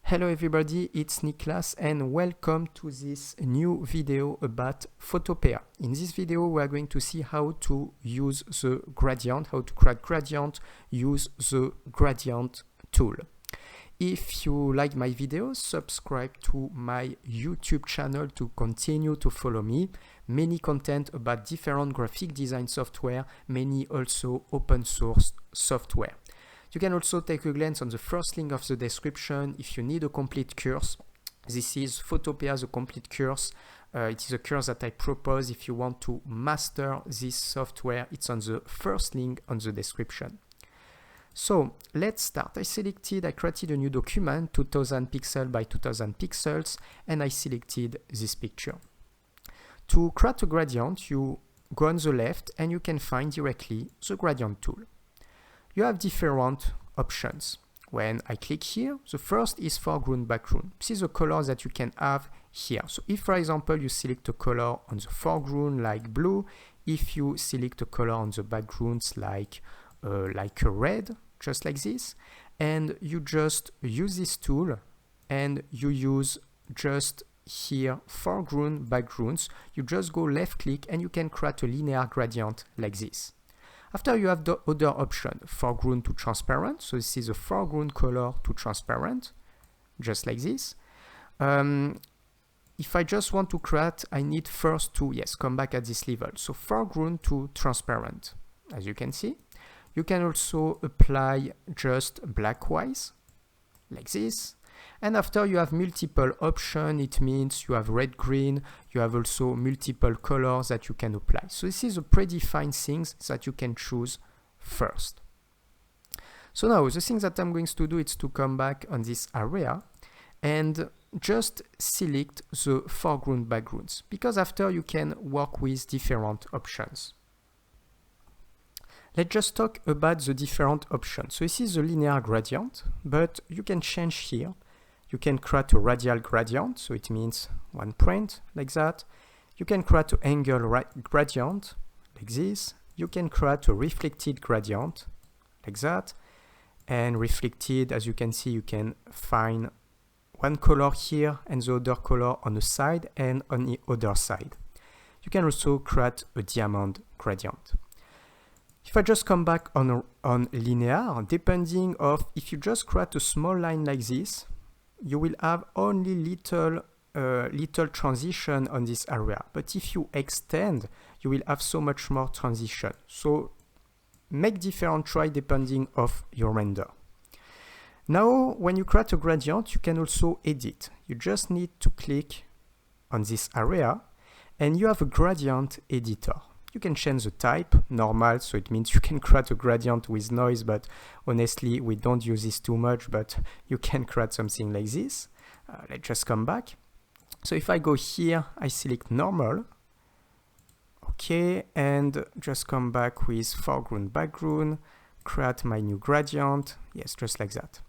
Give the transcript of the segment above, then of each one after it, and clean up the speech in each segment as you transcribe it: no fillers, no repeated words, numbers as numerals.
Hello everybody, it's Niklas and welcome to this new video about Photopea. In this video we are going to see how to use the gradient, how to create gradient, use the gradient tool. If you like my videos, subscribe to my YouTube channel to continue to follow me. Many content about different graphic design software, many also open source software. You can also take a glance on the first link of the description if you need a complete course. This is Photopea, the complete course. It is a course that I propose if you want to master this software. It's on the first link on the description. So let's start. I created a new document, 2000 pixels by 2000 pixels, and I selected this picture. To create a gradient, you go on the left and you can find directly the gradient tool. You have different options. When I click here, the first is foreground, background. This is the color that you can have here. So if, for example, you select a color on the foreground like blue, if you select a color on the backgrounds like a red, just like this, and you just use this tool and you use just here foreground, backgrounds, you just go left click and you can create a linear gradient like this. After you have the other option, foreground to transparent. So this is a foreground color to transparent, just like this. If I just want to create, I need first to, come back at this level. So foreground to transparent, as you can see. You can also apply just blackwise, like this. And after you have multiple options, it means you have red, green, you have also multiple colors that you can apply. So this is a predefined things that you can choose first. So now the thing that I'm going to do is to come back on this area and just select the foreground backgrounds, because after you can work with different options. Let's just talk about the different options. So this is the linear gradient, but you can change here. You can create a radial gradient, so it means one point like that. You can create an angle gradient like this. You can create a reflected gradient like that. And reflected, as you can see, you can find one color here and the other color on the side and on the other side. You can also create a diamond gradient. If I just come back on linear, depending of if you just create a small line like this, you will have only little transition on this area. But if you extend, you will have so much more transition. So make different try depending of your render. Now, when you create a gradient, you can also edit. You just need to click on this area and you have a gradient editor. You can change the type, normal, so it means you can create a gradient with noise, but honestly, we don't use this too much, but you can create something like this. Let's just come back. So if I go here, I select normal. Okay, and just come back with foreground, background, create my new gradient. Yes, just like that.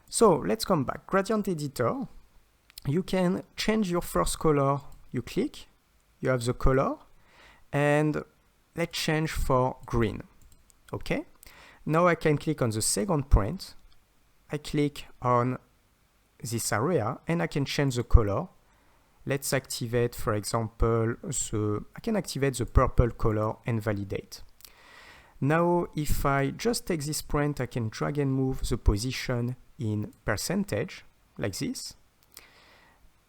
So let's come back. Gradient editor. You can change your first color. You click, you have the color. And let's change for green. Okay, now I can click on the second point. I click on this area and I can change the color. Let's activate, for example, I can activate the purple color and validate. Now, if I just take this point, I can drag and move the position in percentage like this.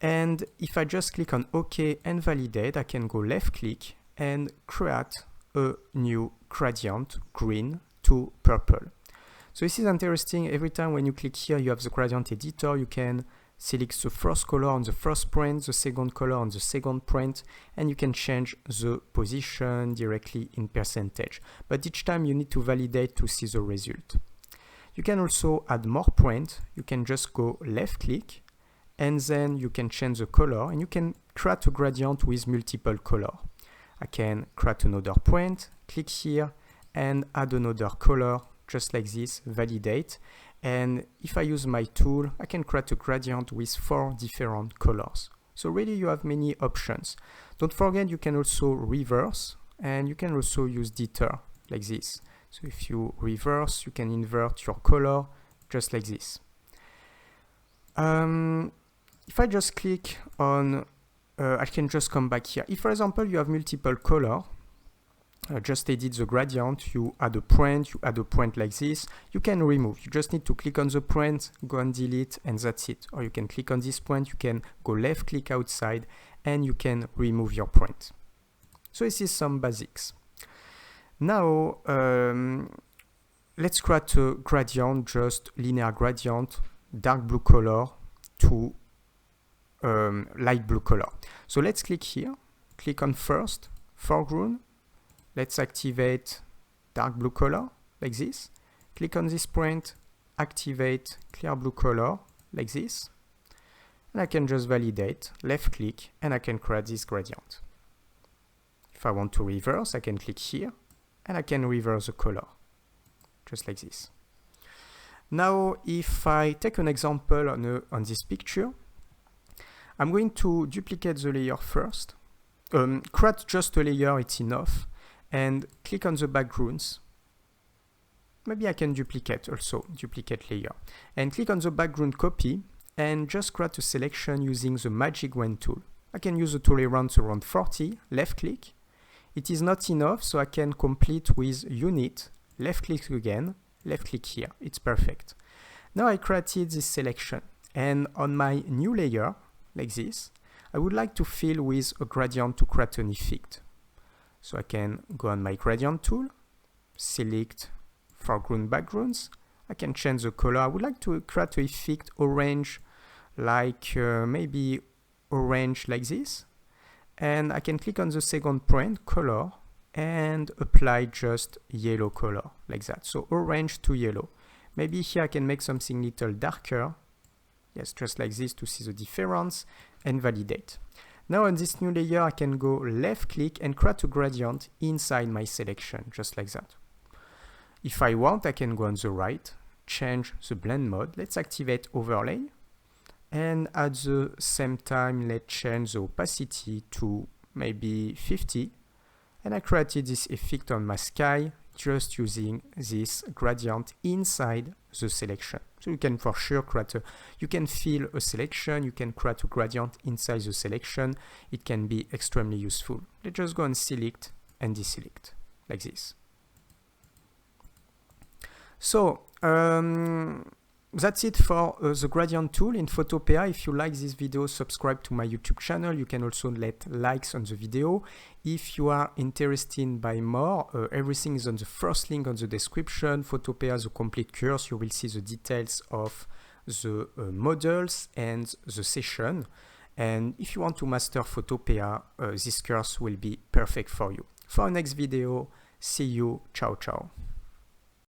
And if I just click on OK and validate, I can go left click and create a new gradient, green to purple. So this is interesting. Every time when you click here, you have the gradient editor. You can select the first color on the first point, the second color on the second point, and you can change the position directly in percentage. But each time you need to validate to see the result. You can also add more points. You can just go left click, and then you can change the color, and you can create a gradient with multiple colors. I can create another point, click here, and add another color, just like this, validate. And if I use my tool, I can create a gradient with 4 different colors. So really you have many options. Don't forget you can also reverse, and you can also use deter, like this. So if you reverse, you can invert your color, just like this. If I just click on, I can just come back here. If, for example, you have multiple color, just edit the gradient, you add a point like this, you can remove. You just need to click on the point, go and delete, and that's it. Or you can click on this point, you can go left click outside, and you can remove your point. So this is some basics. Now, let's create a gradient, just linear gradient, dark blue color to light blue color. So let's click here, click on first, foreground. Let's activate dark blue color like this. Click on this point, activate clear blue color like this. And I can just validate, left click, and I can create this gradient. If I want to reverse, I can click here, and I can reverse the color, just like this. Now, if I take an example on this picture, I'm going to duplicate the layer first. Create just a layer, it's enough. And click on the backgrounds. Maybe I can duplicate also, duplicate layer. And click on the background copy and just create a selection using the magic wand tool. I can use the tolerance around 40, left click. It is not enough, so I can complete with unit, left click again, left click here. It's perfect. Now I created this selection. And on my new layer, like this, I would like to fill with a gradient to create an effect. So I can go on my gradient tool, select foreground backgrounds. I can change the color. I would like to create an effect orange, like maybe orange like this. And I can click on the second point, color, and apply just yellow color, like that. So orange to yellow. Maybe here I can make something little darker. Yes, just like this to see the difference, and validate. Now on this new layer, I can go left click and create a gradient inside my selection, just like that. If I want, I can go on the right, change the blend mode. Let's activate overlay. And at the same time, let's change the opacity to maybe 50. And I created this effect on my sky just using this gradient inside the selection. So you can for sure you can fill a selection, you can create a gradient inside the selection. It can be extremely useful. Let's just go and select and deselect like this. So that's it for the gradient tool in Photopea. If you like this video, subscribe to my YouTube channel. You can also let likes on the video. If you are interested in buying more, everything is on the first link on the description. Photopea, the complete course. You will see the details of the models and the session. And if you want to master Photopea, this course will be perfect for you. For our next video, see you. Ciao, ciao.